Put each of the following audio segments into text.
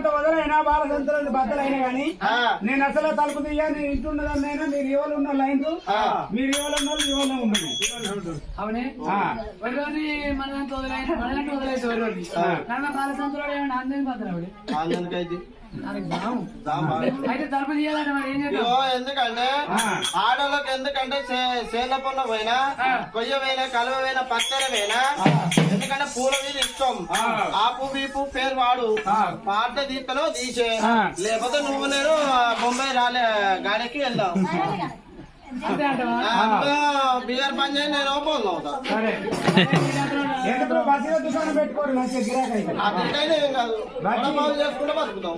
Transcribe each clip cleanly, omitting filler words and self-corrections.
వదలైనా బాల సంతులు బద్దలైనా కానీ నేను అసలు తలుపు తీయ నేను ఇంటున్నదన్నైనా మీరు ఎవరు ఉన్న లైన్ మీరు ఎవరు ఉన్నారు ఎవరు ఉన్నది అవునే మన వదిలేసి బాల సంతులు ఆందోళన బద్దలు ఎందుకంటే ఆడోళ్ళకి ఎందుకంటే చేల పొన్న పోయినా కొయ్య పోయినా కలువ పోయినా పచ్చర పోయినా ఎందుకంటే పూల మీద ఇష్టం ఆపు వీపు పేరు వాడు పాట దీపలో తీసే లేకపోతే నువ్వు నేను బొంబాయి రాలే గాడికి వెళ్దాం బిఆర్ పని చేయండి నేను ఓపెన్ అవుతా పెట్టుకోరు ఏం కాదు చేసుకుంటే బతుకుతాం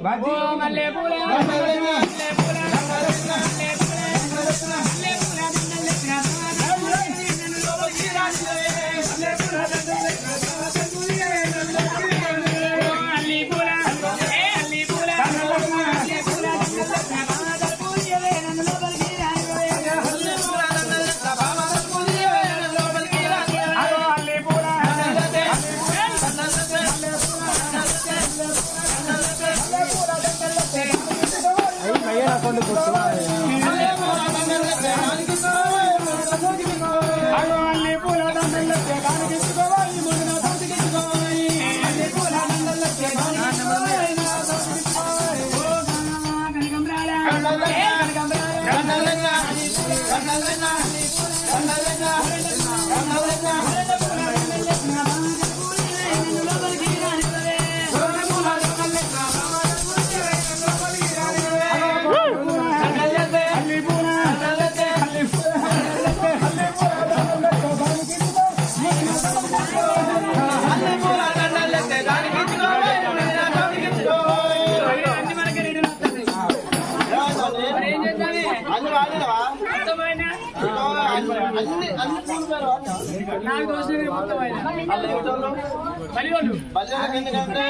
ఎందుకంటే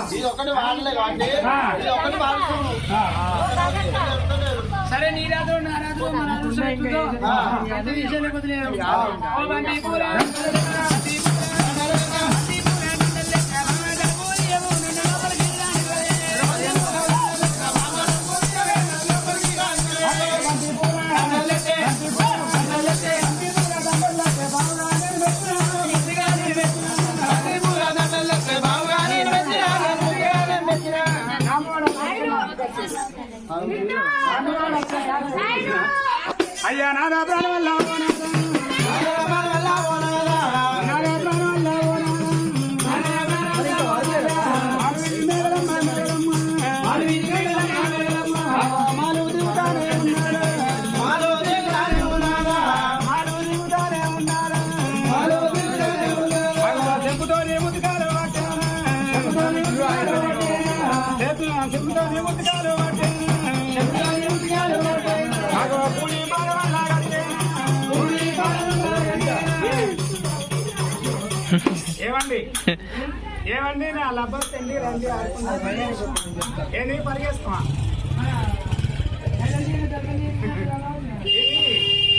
ఇది ఒకటి వాడలే కాబట్టి ఇది ఒకటి వాడుతున్నాం. సరే నీ రాదు నా రాదు అయ్యా నాదా ప్రాణం వల్ల ఏమండి నా లబ్బర్ తెండి రండి ఏంటి పరిగేస్తావా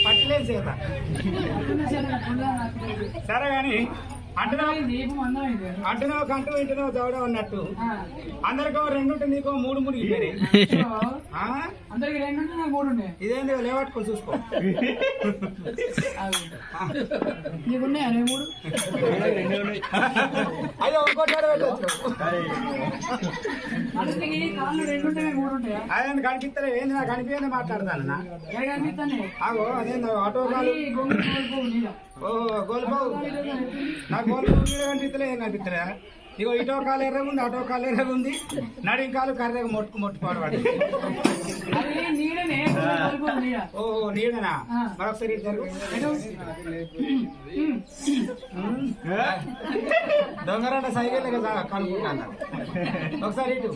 పట్టలేదు చేత సరే కానీ అంటున్నావు కంటూ ఇంటున్నావు చదవడం అన్నట్టు అందరికో రెండుంటే నీకో మూడు మునిగిపోయినాయి ఇదేంటి లేవట్టుకొని చూసుకో అయ్యో ఇంకోటి అదే కనిపిస్తలే ఏంది నాకు కనిపించే మాట్లాడతాను ఆగో అదేందో ఆటో గోల్బాబు నా గోల్బాబు మీద కనిపిస్తలే ఏం కనిపిస్తలే ఇగో ఇటో కాలు ఎర్రగా ఉంది అటో కాలు ఎర్రగా ఉంది నడి కాలు కర్రగా మొట్టుకోడు ఓ నీడనా మరొకసారి దొంగరాట సైకిల్ కనుక్కుంటాను ఒకసారి ఇటు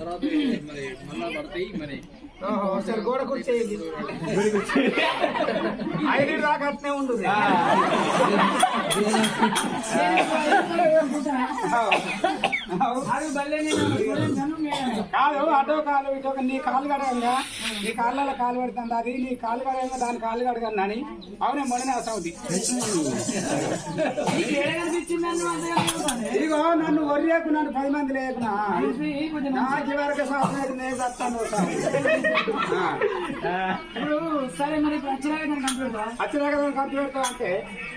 ఓహో ఒకసారి గోడ కూర్చేయండి 5 దాకా అట్నే ఉండదు కాదు అటో కాలు ఇటో నీ కాలు కడగంగా నీ కాళ్ళలో కాలు పెడుతుంది అది నీ కాలు కడగంగా దాని కాలు కడగండి అని అవునే మొన్న సౌది ఇగో నన్ను వర్రేకు నన్ను 10 మంది లేకునా కొంచెం నాకు వరకు శాస్త్రం నేను చెప్తాను ఇప్పుడు సరే మరి ఇప్పుడు వచ్చినాక నేను కంప్యూటర్ అచ్చరాక ఖర్చు పెడతావు అంటే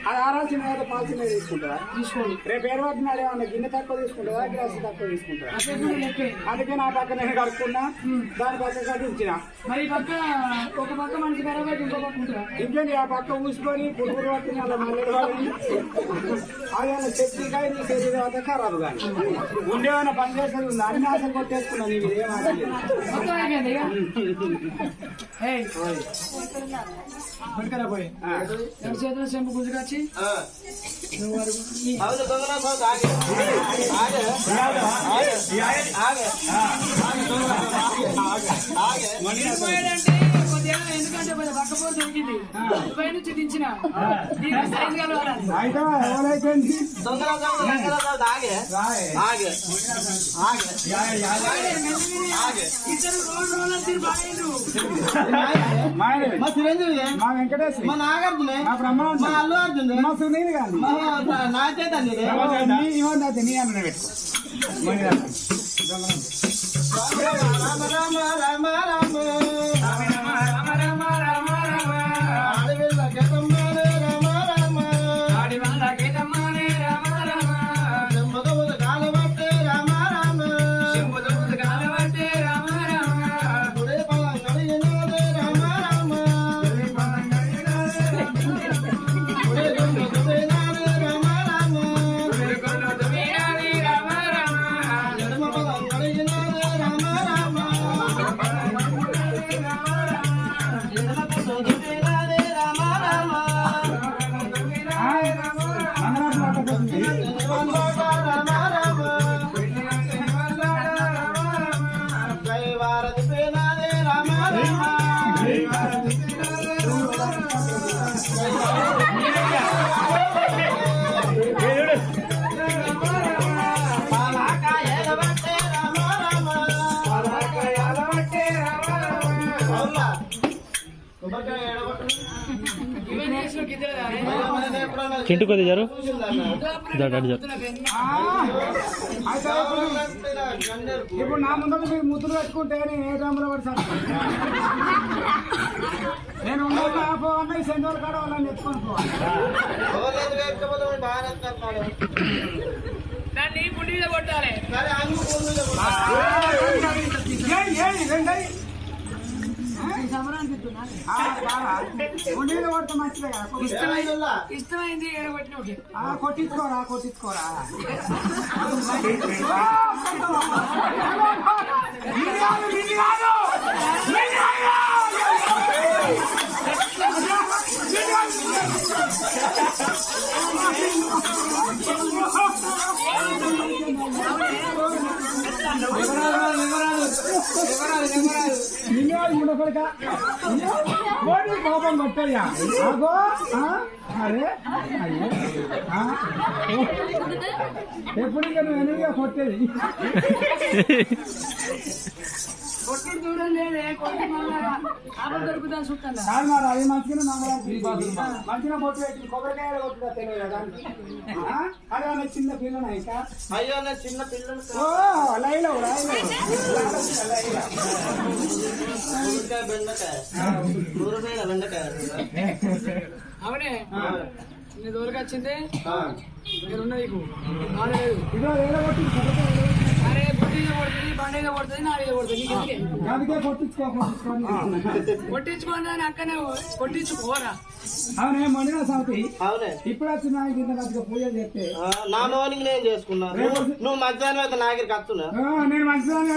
అది ఆరాల్సిన పాల్సిన తీసుకుంటారా తీసుకోండి రేపు ఏర్పడినాడు ఏమన్నా గిన్నె తక్కువ తీసుకుంటారా గ్లాస్ తక్కువ తీసుకుంటారా లెక్కే అందుకే నా పక్క నేను కడుక్కున్నా దాని పక్క కట్టించిన మరి ఈ పక్క ఒక పక్క మనిషి ఖరాబ్ అయితే ఇంకో పక్క ఉంటారా ఇంకేంటి ఆ పక్క ఊసుకొని పురుగురు పట్టిన అలా మల్లెడు వాడిని అది అలా చెట్టుగా నీ శరీరం అంతా ఖరాబు కానీ ఉండేమైనా పని చేసేది ఉంది అన్ని ఆశలు కొట్టేసుకున్నాను నీకు ఏమాటలేదు మొత్తం అయిపోయింది ఇక ఏయ్ పట్టుకరా పోయి ఎవరి చేతిలో చెంపు గుంజుకొచ్చి నువ్వు వరకు అవును దొంగల సౌత్ ఆగే ఆగే ఆగే ఆగే పోయాడంటే కొద్దిగా ఎందుకంటే పక్క పోరు దొరికింది పై నుంచి దించిన సైజ్ కలవాలి అయితే ఎవరైతే దొంగల సౌత్ ఆగే ఆగే ఆగే ఆగే ఇద్దరు రోజు తిరిగి బాగాలేదు మా చిరంజీవి మా వెంకటేష్ మా నాగార్జున మా బ్రహ్మాండ మా అల్లు అర్జున్ మా సునీల్ గాంధీ నా చేత నీ అన్న పెట్టుకో రామ రామ రామ రామ అడవిలో గతమ్మానే రామ రామ చెంబదవుల కాలవట్టే రామ రామ గుడే పలం కలిగినదే రామ రామ గుడే గుండు దుబేనాదే రామ రామ ఎడమ పలం కలిగినదే రామ రామ ఎడమ పలం దుబేనాదే రామ రామ జై భారత్ పేనాదే రామ రామ పాలకాయలవట్టే రామ రామ అవునా కొబ్బరికాయ ఎడబట్టు చింటు కొద్ది జారు ఇప్పుడు నా ముందు మీరు ముద్దులు పెట్టుకుంటే నేను ఏ డ్రామాలో పడతాను నేను అన్న సెంటర్ కాడ వాళ్ళని ఎత్తుకొని పోవాలి దాన్ని పుండి మీద కొట్టాలి కొడితే మంచిదే కదా ఇష్టమైంది కొట్టిన కొట్టించుకోరా కొట్టించుకోరా కోపం కొట్టయ్యా అగో అరే అయ్యో ఎప్పుడు ఇంకా నువ్వు ఎనుగా కొట్టేది కొట్టి దూరం లేదే కొట్టి మళ్ళా ఆపద దొరుకుతా చూస్తాను కాదు మరి అది మంచిగా మంచిగా పొట్టు పెట్టి కొబ్బరికాయలు కొట్టుగా తెలియదు దానికి అదే చిన్న పిల్లలు ఇంకా అయ్యో నేను చిన్న పిల్లలు ఓ లైలో ఊరికాయ బెండకాయ ఊరికాయ బెండకాయ అవునే నీ దూరకు వచ్చింది నేనున్నా నీకు ఆడలేదు ఇదో ఏదో కొట్టి అరే బుద్ధి కొడుతుంది బండి కొడుతుంది నా మీద కొడుతుంది నీకు ఎందుకే? అందుకే కొట్టించుకోండి కొట్టించుకోండి అని అక్కనే కొట్టించుకోరా అవునే మొన్న సౌతి అవునే ఇప్పుడు వచ్చిన కింద మధ్య పూజలు చేస్తే నా నోనికి నేను చేసుకున్నా నువ్వు మధ్యాహ్నం అయితే నాగరికి వస్తున్నా నేను మంచిదాన్ని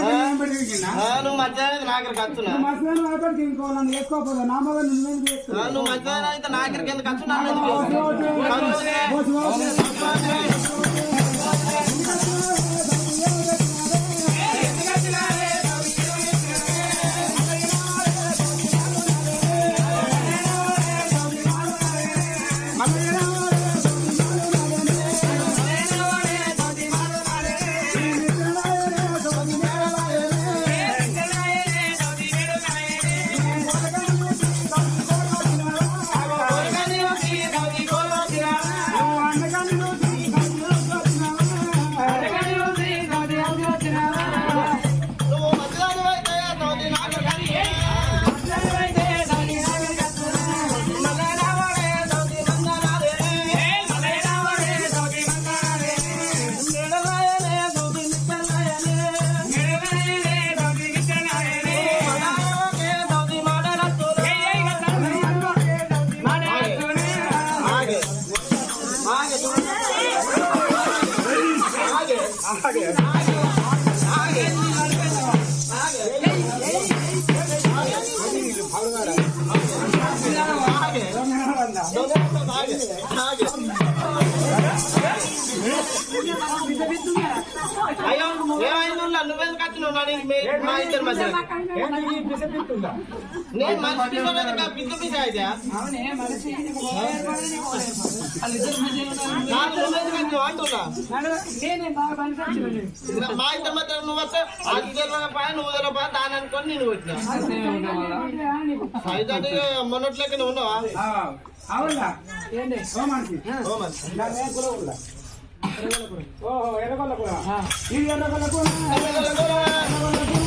నువ్వు మధ్యాహ్నం అయితే నాగరికి వస్తున్నా మంచిదాన్ని అయిపోయి ఇంకోవాలని వేసుకోకపోతే నా మొదలు నువ్వు చేసుకో నువ్వు మధ్యాహ్నం అయితే నాగరికి ఎందుకు వస్తున్నా ఆగే. వీళ్ళు పడగారా? అయ్యో ఏమైందా నువ్వెందుకు వచ్చినావు మా ఇద్దరి మధ్య ఏంటి ఈ పిసపిస్తుందా? నేను మనిషి పిచ్చ పిచ్చ అయితే అవునే మనిషి నీకు ఏర్పడి నీకు ఏర్పడి. వాళ్ళిద్దరు మధ్యలో ఉన్నారు. నాకు నువ్వెందుకు వచ్చినావు అంటున్నా నేనే బాగా పనికి వచ్చింది. మా ఇద్దరి మధ్య నువ్వు వస్తే అది తెలియకపోయా నువ్వు తెలియకపోయా దాని అనుకొని నేను వచ్చినా అయితే మొన్నట్లెక్క ఉన్నావా అవునా? ఏంటి ఓ మనిషి ఓ మరి దాని కుల ఉందా? ఓహో ఎర్రగొల్ల కూడా ఇది ఎర్రగొల్ల కూడా ఎర్రగొల్ల కూడా.